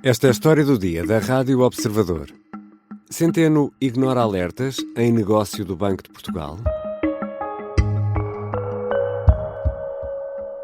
Esta é a história do dia da Rádio Observador. Centeno ignora alertas em negócio do Banco de Portugal.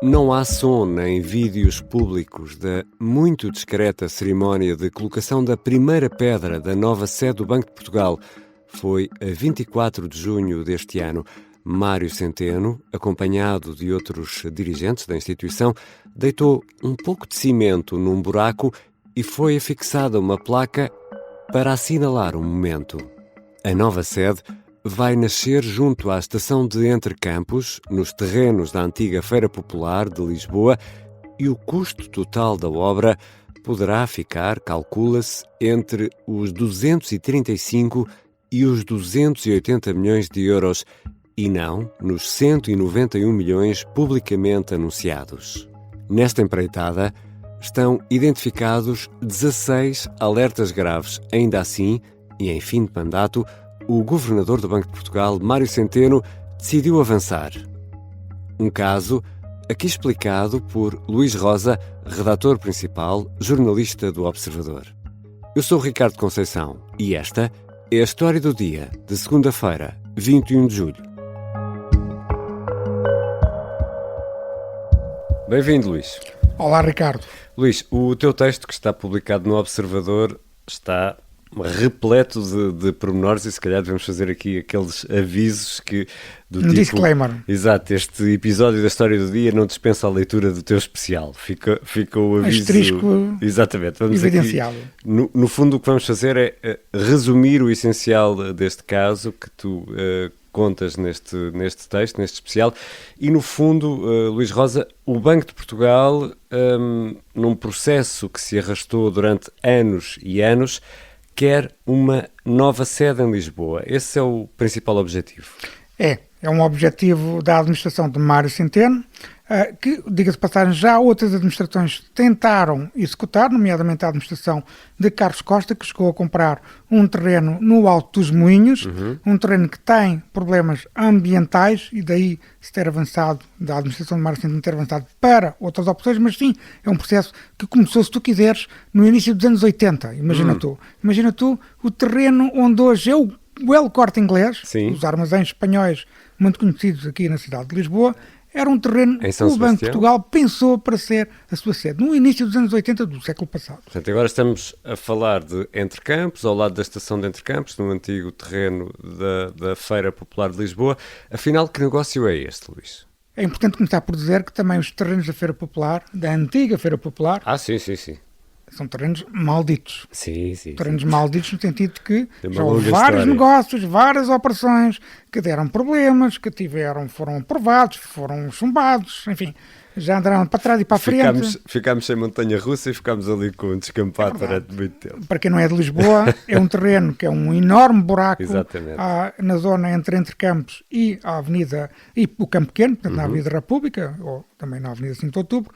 Não há som nem vídeos públicos da muito discreta cerimónia de colocação da primeira pedra da nova sede do Banco de Portugal. Foi a 24 de junho deste ano. Mário Centeno, acompanhado de outros dirigentes da instituição, deitou um pouco de cimento num buraco e foi afixada uma placa para assinalar um momento. A nova sede vai nascer junto à estação de Entrecampos, nos terrenos da antiga Feira Popular de Lisboa, e o custo total da obra poderá ficar, calcula-se, entre os 235 e os 280 milhões de euros, e não nos 191 milhões publicamente anunciados. Nesta empreitada estão identificados 16 alertas graves. Ainda assim, e em fim de mandato, o governador do Banco de Portugal, Mário Centeno, decidiu avançar. Um caso aqui explicado por Luís Rosa, redator principal, jornalista do Observador. Eu sou Ricardo Conceição e esta é a história do dia de segunda-feira, 21 de julho. Bem-vindo, Luís. Olá, Ricardo. Luís, o teu texto que está publicado no Observador está repleto de pormenores e se calhar devemos fazer aqui aqueles avisos que do tipo... Disclaimer. Exato, este episódio da história do dia não dispensa a leitura do teu especial. Fica o aviso... Asterisco. Exatamente. Vamos evidenciado. Aqui, no fundo o que vamos fazer é resumir o essencial deste caso que tu... contas neste texto, neste especial, e no fundo, Luís Rosa, o Banco de Portugal, num processo que se arrastou durante anos e anos, quer uma nova sede em Lisboa. Esse é o principal objetivo. É um objetivo da administração de Mário Centeno, que, diga-se de passagem, já outras administrações tentaram executar, nomeadamente a administração de Carlos Costa, que chegou a comprar um terreno no Alto dos Moinhos, um terreno que tem problemas ambientais, e daí se ter avançado, da administração de Mário Centeno ter avançado para outras opções, mas sim, é um processo que começou, se tu quiseres, no início dos anos 80, imagina tu, o terreno onde hoje é o El Corte Inglês, sim, os armazéns espanhóis muito conhecidos aqui na cidade de Lisboa, era um terreno que o Banco de Portugal pensou para ser a sua sede, no início dos anos 80 do século passado. Portanto, agora estamos a falar de Entrecampos, ao lado da estação de Entrecampos, no antigo terreno da Feira Popular de Lisboa. Afinal, que negócio é este, Luís? É importante começar por dizer que também os terrenos da Feira Popular, da antiga Feira Popular... Sim. São terrenos malditos. Sim. Terrenos malditos no sentido de que já houve vários negócios, várias operações que deram problemas, que foram aprovados, foram chumbados, enfim, já andaram para trás e para a frente. Ficámos sem montanha-russa e ficámos ali com um descampado durante muito tempo. Para quem não é de Lisboa, é um terreno que é um enorme buraco na zona entre Entrecampos e a Avenida, e o Campo Pequeno, portanto na Avenida República, ou também na Avenida 5 de Outubro,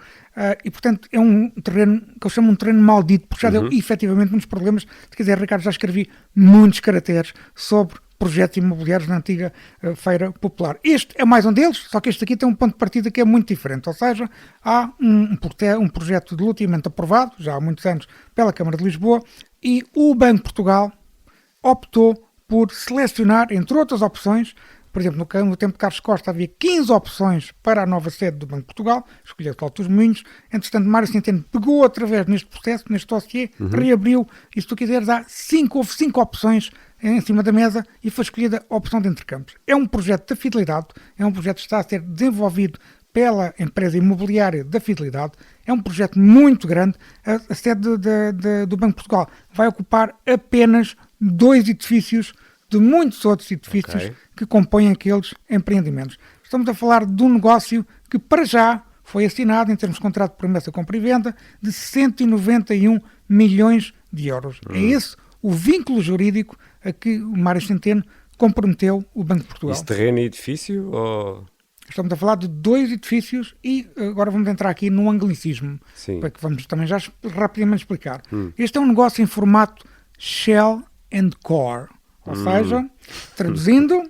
e portanto é um terreno que eu chamo um terreno maldito, porque já deu efetivamente muitos problemas. Se quiser, Ricardo, já escrevi muitos caracteres sobre projetos imobiliários na antiga Feira Popular. Este é mais um deles, só que este aqui tem um ponto de partida que é muito diferente, ou seja, há um projeto de loteamento aprovado, já há muitos anos, pela Câmara de Lisboa, e o Banco de Portugal optou por selecionar, entre outras opções, por exemplo, no tempo de Carlos Costa havia 15 opções para a nova sede do Banco de Portugal, escolheu o Alto dos Moinhos. Entretanto, Mário Centeno pegou outra vez neste processo, neste dossiê, reabriu, e se tu quiseres, houve 5 opções em cima da mesa e foi escolhida a opção de Entrecampos. É um projeto da Fidelidade, é um projeto que está a ser desenvolvido pela empresa imobiliária da Fidelidade, é um projeto muito grande. A sede do Banco de Portugal vai ocupar apenas 2 edifícios de muitos outros edifícios que compõem aqueles empreendimentos. Estamos a falar de um negócio que, para já, foi assinado em termos de contrato de promessa, compra e venda de 191 milhões de euros. É esse o vínculo jurídico a que o Mário Centeno comprometeu o Banco de Portugal. Esse terreno e edifício? Ou... Estamos a falar de 2 edifícios e agora vamos entrar aqui num anglicismo, para que vamos também já rapidamente explicar. Este é um negócio em formato Shell and Core. Ou seja, traduzindo,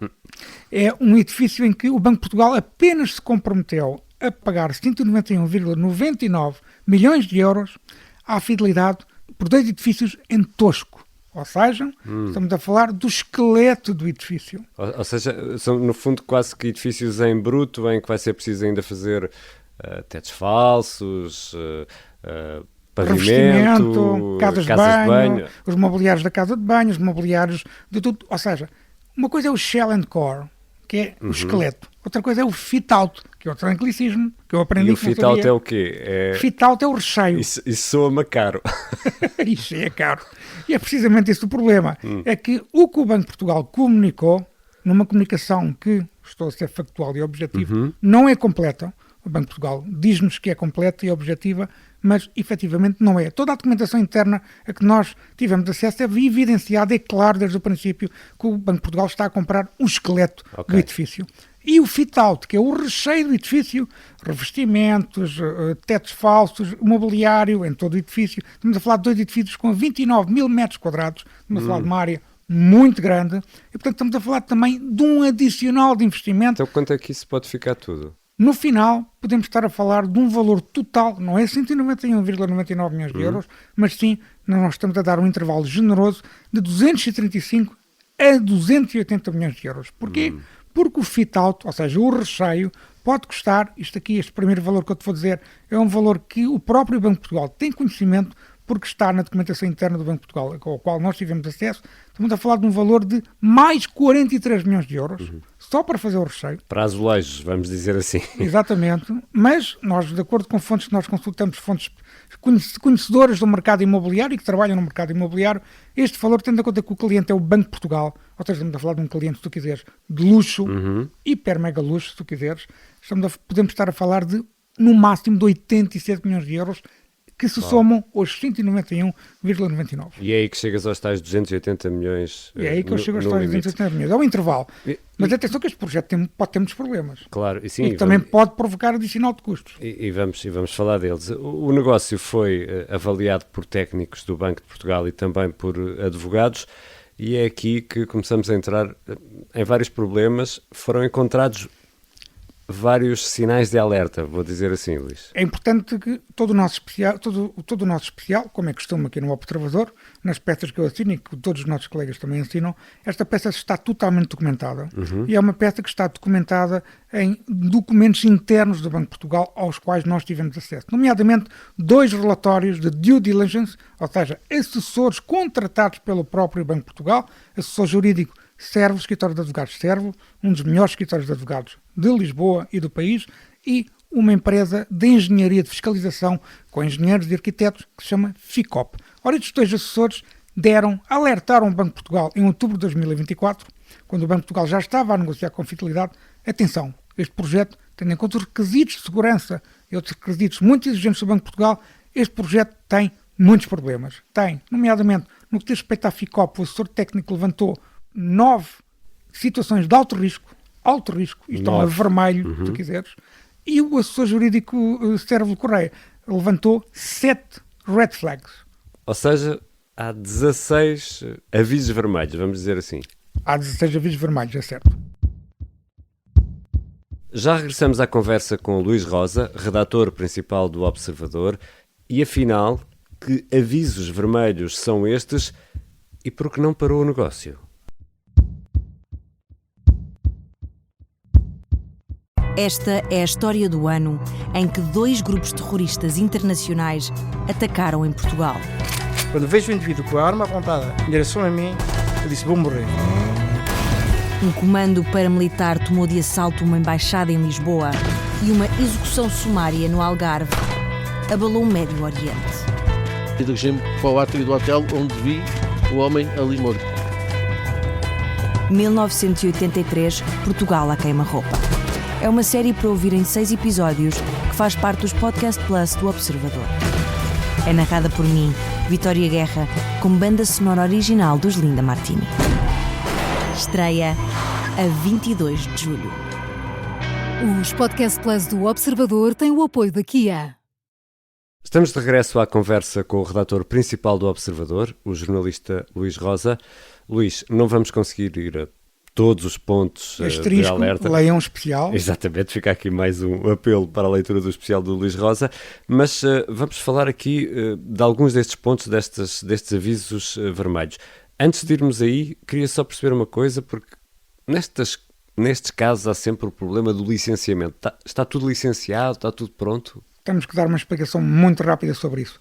é um edifício em que o Banco de Portugal apenas se comprometeu a pagar 191,99 milhões de euros à Fidelidade por 2 edifícios em tosco. Ou seja, estamos a falar do esqueleto do edifício. Ou seja, são no fundo quase que edifícios em bruto, em que vai ser preciso ainda fazer tetos falsos, pavimento, casas de banho, os mobiliários da casa de banho, os mobiliários de tudo. Ou seja, uma coisa é o shell and core, que é o esqueleto. Outra coisa é o fit-out, que é outro anglicismo que eu aprendi. E o fit-out é o quê? Fit-out é o recheio. Isso soa-me caro. Isso é caro. E é precisamente esse o problema. É que o Banco de Portugal comunicou, numa comunicação que, estou a ser factual e objetivo, não é completa. O Banco de Portugal diz-nos que é completa e objetiva, mas efetivamente não é. Toda a documentação interna a que nós tivemos acesso é evidenciada, é claro desde o princípio que o Banco de Portugal está a comprar um esqueleto do edifício. E o fit-out, que é o recheio do edifício, revestimentos, tetos falsos, mobiliário em todo o edifício. Estamos a falar de 2 edifícios com 29 mil metros quadrados, estamos a falar de uma área muito grande, e portanto estamos a falar também de um adicional de investimento. Então quanto é que isso pode ficar tudo? No final, podemos estar a falar de um valor total, não é 191,99 milhões de euros, mas sim, nós estamos a dar um intervalo generoso de 235 a 280 milhões de euros. Porquê? Porque o fit-out, ou seja, o recheio, pode custar, este primeiro valor que eu te vou dizer, é um valor que o próprio Banco de Portugal tem conhecimento, porque está na documentação interna do Banco de Portugal, ao qual nós tivemos acesso. Estamos a falar de um valor de mais 43 milhões de euros, só para fazer o recheio. Para azulejos, vamos dizer assim. Exatamente, mas nós, de acordo com fontes que nós consultamos, fontes conhecedoras do mercado imobiliário e que trabalham no mercado imobiliário, este valor, tendo em conta que o cliente é o Banco de Portugal, ou seja, estamos a falar de um cliente, se tu quiseres, de luxo, hiper mega luxo, se tu quiseres, podemos estar a falar de, no máximo, de 87 milhões de euros, que se somam aos 191,99. E é aí que chegas aos tais 280 milhões. É aí que eu chego aos tais 280 milhões. É um intervalo. Mas atenção que este projeto pode ter muitos problemas. Claro, e sim. E também pode provocar adicional de custos. E vamos falar deles. O negócio foi avaliado por técnicos do Banco de Portugal e também por advogados, e é aqui que começamos a entrar em vários problemas. Foram encontrados vários sinais de alerta, vou dizer assim, Luís. É importante que todo o nosso especial, como é costume aqui no Observador, nas peças que eu assino e que todos os nossos colegas também assinam, esta peça está totalmente documentada. E é uma peça que está documentada em documentos internos do Banco de Portugal aos quais nós tivemos acesso. Nomeadamente 2 relatórios de due diligence, ou seja, assessores contratados pelo próprio Banco de Portugal, assessor jurídico Servo, escritório de advogados Servo, um dos melhores escritórios de advogados de Lisboa e do país, e uma empresa de engenharia de fiscalização com engenheiros e arquitetos que se chama FICOP. Ora, estes 2 assessores alertaram o Banco de Portugal em outubro de 2024, quando o Banco de Portugal já estava a negociar com Fidelidade. Atenção, este projeto, tendo em conta os requisitos de segurança e outros requisitos muito exigentes do Banco de Portugal, este projeto tem muitos problemas. Tem, nomeadamente, no que diz respeito à FICOP, o assessor técnico levantou 9 situações de alto risco, e estão a vermelho, se tu quiseres, e o assessor jurídico Sérvulo Correia levantou 7 red flags. Ou seja, há 16 avisos vermelhos, vamos dizer assim. Há 16 avisos vermelhos, é certo. Já regressamos à conversa com o Luís Rosa, redator principal do Observador, e afinal, que avisos vermelhos são estes e por que não parou o negócio? Esta é a história do ano em que 2 grupos terroristas internacionais atacaram em Portugal. Quando vejo o indivíduo com a arma apontada em direção a mim, eu disse, vou morrer. Um comando paramilitar tomou de assalto uma embaixada em Lisboa e uma execução sumária no Algarve abalou o Médio Oriente. Dirigi-me para o átrio do hotel onde vi o homem ali morto. 1983, Portugal à queima-roupa. É uma série para ouvir em 6 episódios que faz parte dos Podcast Plus do Observador. É narrada por mim, Vitória Guerra, com banda sonora original dos Linda Martini. Estreia a 22 de julho. Os Podcast Plus do Observador têm o apoio da Kia. Estamos de regresso à conversa com o redator principal do Observador, o jornalista Luís Rosa. Luís, não vamos conseguir ir a todos os pontos de alerta. Leiam especial. Exatamente, fica aqui mais um apelo para a leitura do especial do Luís Rosa, mas vamos falar aqui de alguns destes pontos, destes avisos vermelhos. Antes de irmos aí, queria só perceber uma coisa, porque nestes casos há sempre o problema do licenciamento. Está tudo licenciado, está tudo pronto? Temos que dar uma explicação muito rápida sobre isso.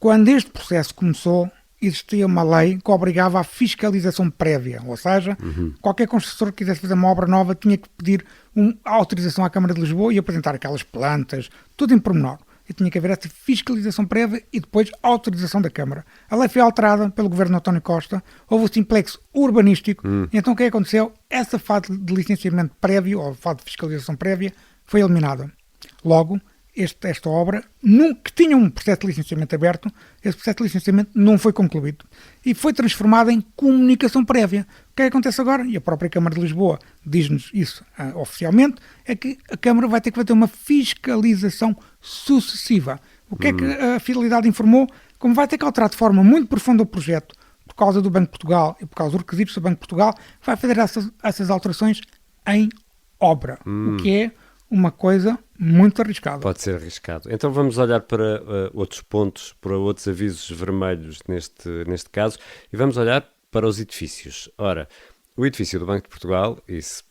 Quando este processo começou, existia uma lei que obrigava à fiscalização prévia, ou seja, qualquer construtor que quisesse fazer uma obra nova tinha que pedir a autorização à Câmara de Lisboa e apresentar aquelas plantas, tudo em pormenor. E tinha que haver essa fiscalização prévia e depois a autorização da Câmara. A lei foi alterada pelo governo de António Costa, houve o simplex urbanístico, e então o que aconteceu? Essa fase de licenciamento prévio, ou fase de fiscalização prévia, foi eliminada. Logo, esta obra, que tinha um processo de licenciamento aberto, esse processo de licenciamento não foi concluído e foi transformado em comunicação prévia. O que acontece agora, e a própria Câmara de Lisboa diz-nos isso oficialmente, é que a Câmara vai ter que fazer uma fiscalização sucessiva. O que é que a Fidelidade informou? Como vai ter que alterar de forma muito profunda o projeto, por causa do Banco de Portugal e por causa dos requisitos do Banco de Portugal, vai fazer essas alterações em obra, o que é uma coisa muito arriscada. Pode ser arriscado. Então vamos olhar para outros pontos, para outros avisos vermelhos neste caso, e vamos olhar para os edifícios. Ora, o edifício do Banco de Portugal, e se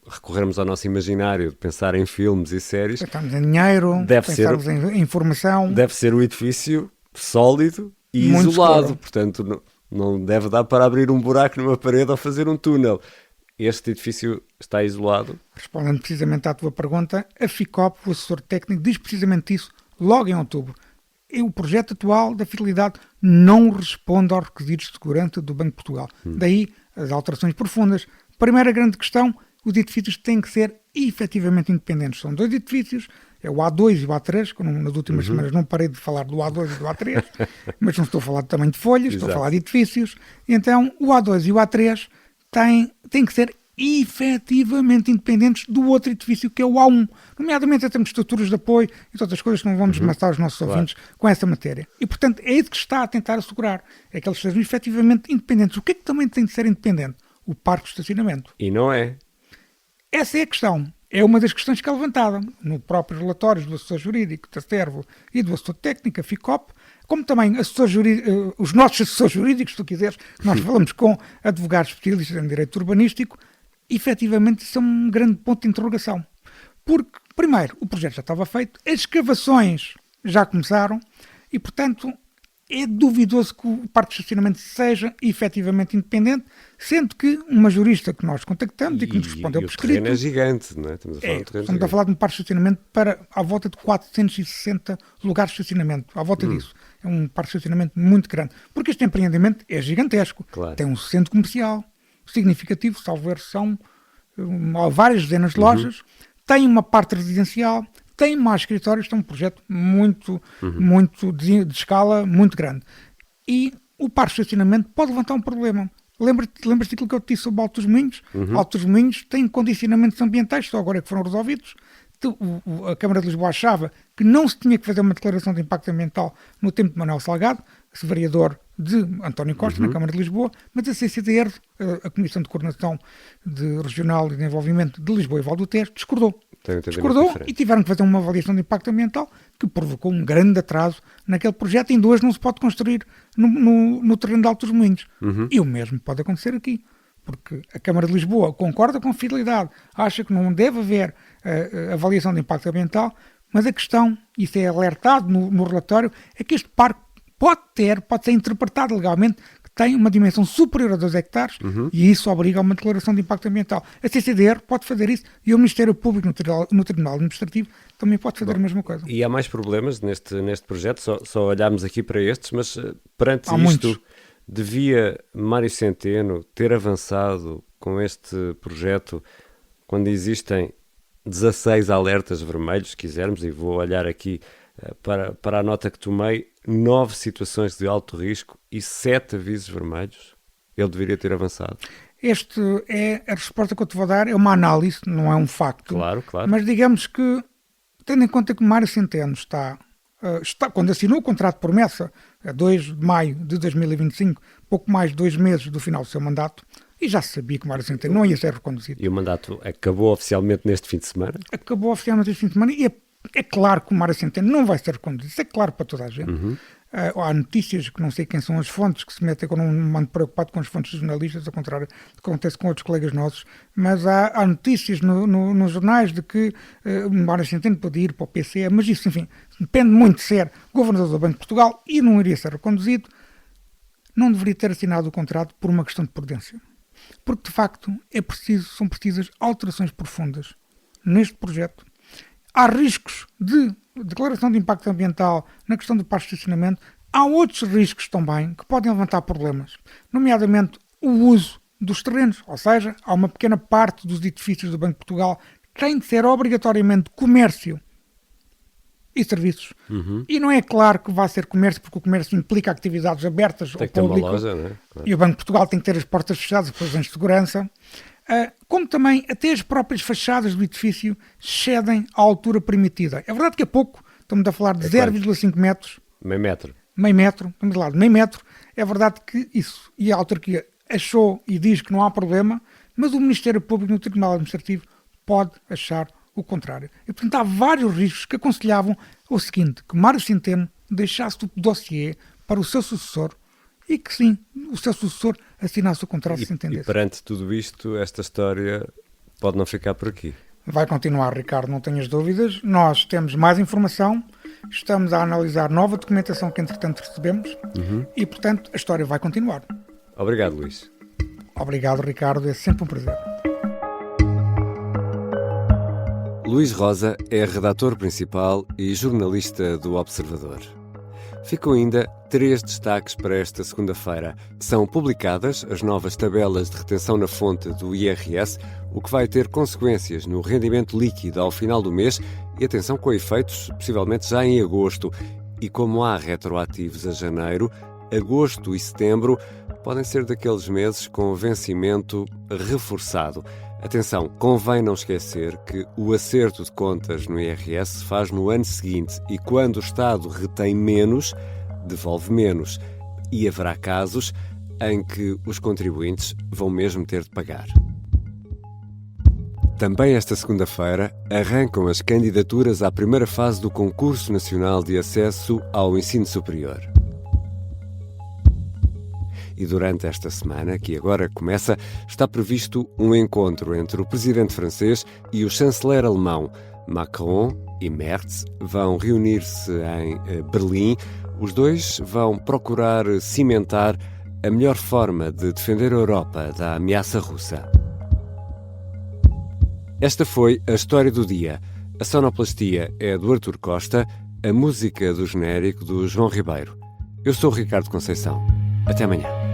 recorrermos ao nosso imaginário de pensar em filmes e séries... Pensamos em dinheiro, pensamos em informação... Deve ser um edifício sólido e muito isolado. Escuro. Portanto, não deve dar para abrir um buraco numa parede ou fazer um túnel. Este edifício está isolado? Respondendo precisamente à tua pergunta, a FICOP, o assessor técnico, diz precisamente isso logo em outubro. E o projeto atual da Fidelidade não responde aos requisitos de segurança do Banco de Portugal. Daí as alterações profundas. Primeira grande questão, os edifícios têm que ser efetivamente independentes. São dois edifícios, é o A2 e o A3, que nas últimas semanas não parei de falar do A2 e do A3, mas não estou a falar também de folhas, estou a falar de edifícios. Então o A2 e o A3 têm que ser efetivamente independentes do outro edifício, que é o A1, nomeadamente em termos de estruturas de apoio e todas as coisas que não vamos matar os nossos ouvintes com essa matéria. E, portanto, é isso que está a tentar assegurar, é que eles sejam efetivamente independentes. O que é que também tem de ser independente? O parque de estacionamento. E não é. Essa é a questão. É uma das questões que é levantada no próprio relatórios do assessor jurídico da Servo e do assessor técnico, a FICOP, como também os nossos assessores jurídicos, se tu quiseres, nós falamos com advogados especialistas em direito urbanístico, efetivamente isso é um grande ponto de interrogação. Porque, primeiro, o projeto já estava feito, as escavações já começaram e, portanto, é duvidoso que o parque de estacionamento seja efetivamente independente, sendo que uma jurista que nós contactamos e que nos respondeu por escrito... o terreno é gigante, não é? Estamos a falar de um parque de estacionamento para à volta de 460 lugares de estacionamento, à volta disso. É um parque de estacionamento muito grande, porque este empreendimento é gigantesco. Claro. Tem um centro comercial significativo, salvo erro, são várias dezenas de lojas, tem uma parte residencial, tem mais escritórios, tem um projeto muito de escala muito grande. E o parque de estacionamento pode levantar um problema. Lembras-te daquilo que eu te disse sobre Alto dos Moinhos? Alto dos Moinhos tem condicionamentos ambientais, só agora é que foram resolvidos. A Câmara de Lisboa achava que não se tinha que fazer uma declaração de impacto ambiental no tempo de Manuel Salgado, esse vereador de António Costa, na Câmara de Lisboa, mas a CCDR, a Comissão de Coordenação Regional e de Desenvolvimento de Lisboa e Val do Tejo, discordou e tiveram que fazer uma avaliação de impacto ambiental que provocou um grande atraso naquele projeto. Ainda hoje não se pode construir no terreno de Alto dos Moinhos. E o mesmo pode acontecer aqui, porque a Câmara de Lisboa concorda com a Fidelidade, acha que não deve haver avaliação de impacto ambiental, mas a questão, isso é alertado no relatório, é que este parque pode ser interpretado legalmente que tem uma dimensão superior a 2 hectares e isso obriga a uma declaração de impacto ambiental. A CCDR pode fazer isso e o Ministério Público no Tribunal Administrativo também pode fazer a mesma coisa. E há mais problemas neste projeto, só olharmos aqui para estes, mas perante há isto, muitos. Devia Mário Centeno ter avançado com este projeto quando existem 16 alertas vermelhos, se quisermos, e vou olhar aqui para a nota que tomei, 9 situações de alto risco e 7 avisos vermelhos. Ele deveria ter avançado. Este é a resposta que eu te vou dar, é uma análise, não é um facto. Claro. Mas digamos que, tendo em conta que Mário Centeno está, quando assinou o contrato de promessa, a 2 de maio de 2025, pouco mais de 2 meses do final do seu mandato, e já se sabia que Mário Centeno não ia ser reconduzido. E o mandato acabou oficialmente neste fim de semana? Acabou oficialmente neste fim de semana e é claro que o Mário Centeno não vai ser reconduzido. Isso é claro para toda a gente. Há notícias que não sei quem são as fontes, que se metem com um mando preocupado com as fontes dos jornalistas, ao contrário do que acontece com outros colegas nossos, mas há notícias nos jornais de que o Mário Centeno pode ir para o PCE, mas isso, enfim, depende muito de ser governador do Banco de Portugal e não iria ser reconduzido. Não deveria ter assinado o contrato por uma questão de prudência. Porque, de facto, são precisas alterações profundas neste projeto. Há riscos de declaração de impacto ambiental na questão do parque de estacionamento. Há outros riscos também que podem levantar problemas, nomeadamente o uso dos terrenos. Ou seja, há uma pequena parte dos edifícios do Banco de Portugal que tem de ser obrigatoriamente comércio e serviços. E não é claro que vai ser comércio, porque o comércio implica atividades abertas ao público. Uma loja, não é? Claro. E o Banco de Portugal tem que ter as portas fechadas por razões de segurança. Como também até as próprias fachadas do edifício cedem à altura permitida. É verdade que há pouco estamos a falar de 0,5 metros. Meio metro. Meio metro, estamos lá de meio metro. É verdade que isso, e a autarquia achou e diz que não há problema, mas o Ministério Público no Tribunal Administrativo pode achar o contrário. E, portanto, há vários riscos que aconselhavam o seguinte, que Mário Centeno deixasse o dossiê para o seu sucessor e que, sim, o seu sucessor assinasse o contrato se entendesse. E perante tudo isto, esta história pode não ficar por aqui. Vai continuar, Ricardo, não tenhas dúvidas. Nós temos mais informação, estamos a analisar nova documentação que, entretanto, recebemos e, portanto, a história vai continuar. Obrigado, Luís. Obrigado, Ricardo. É sempre um prazer. Luís Rosa é redator principal e jornalista do Observador. Ficam ainda 3 destaques para esta segunda-feira. São publicadas as novas tabelas de retenção na fonte do IRS, o que vai ter consequências no rendimento líquido ao final do mês e, atenção, com efeitos possivelmente já em agosto. E como há retroativos a janeiro, agosto e setembro podem ser daqueles meses com vencimento reforçado. Atenção, convém não esquecer que o acerto de contas no IRS se faz no ano seguinte e quando o Estado retém menos, devolve menos. E haverá casos em que os contribuintes vão mesmo ter de pagar. Também esta segunda-feira arrancam as candidaturas à primeira fase do Concurso Nacional de Acesso ao Ensino Superior. E durante esta semana, que agora começa, está previsto um encontro entre o presidente francês e o chanceler alemão. Macron e Merz vão reunir-se em Berlim. Os dois vão procurar cimentar a melhor forma de defender a Europa da ameaça russa. Esta foi a história do dia. A sonoplastia é do Artur Costa, a música do genérico do João Ribeiro. Eu sou o Ricardo Conceição. Até amanhã.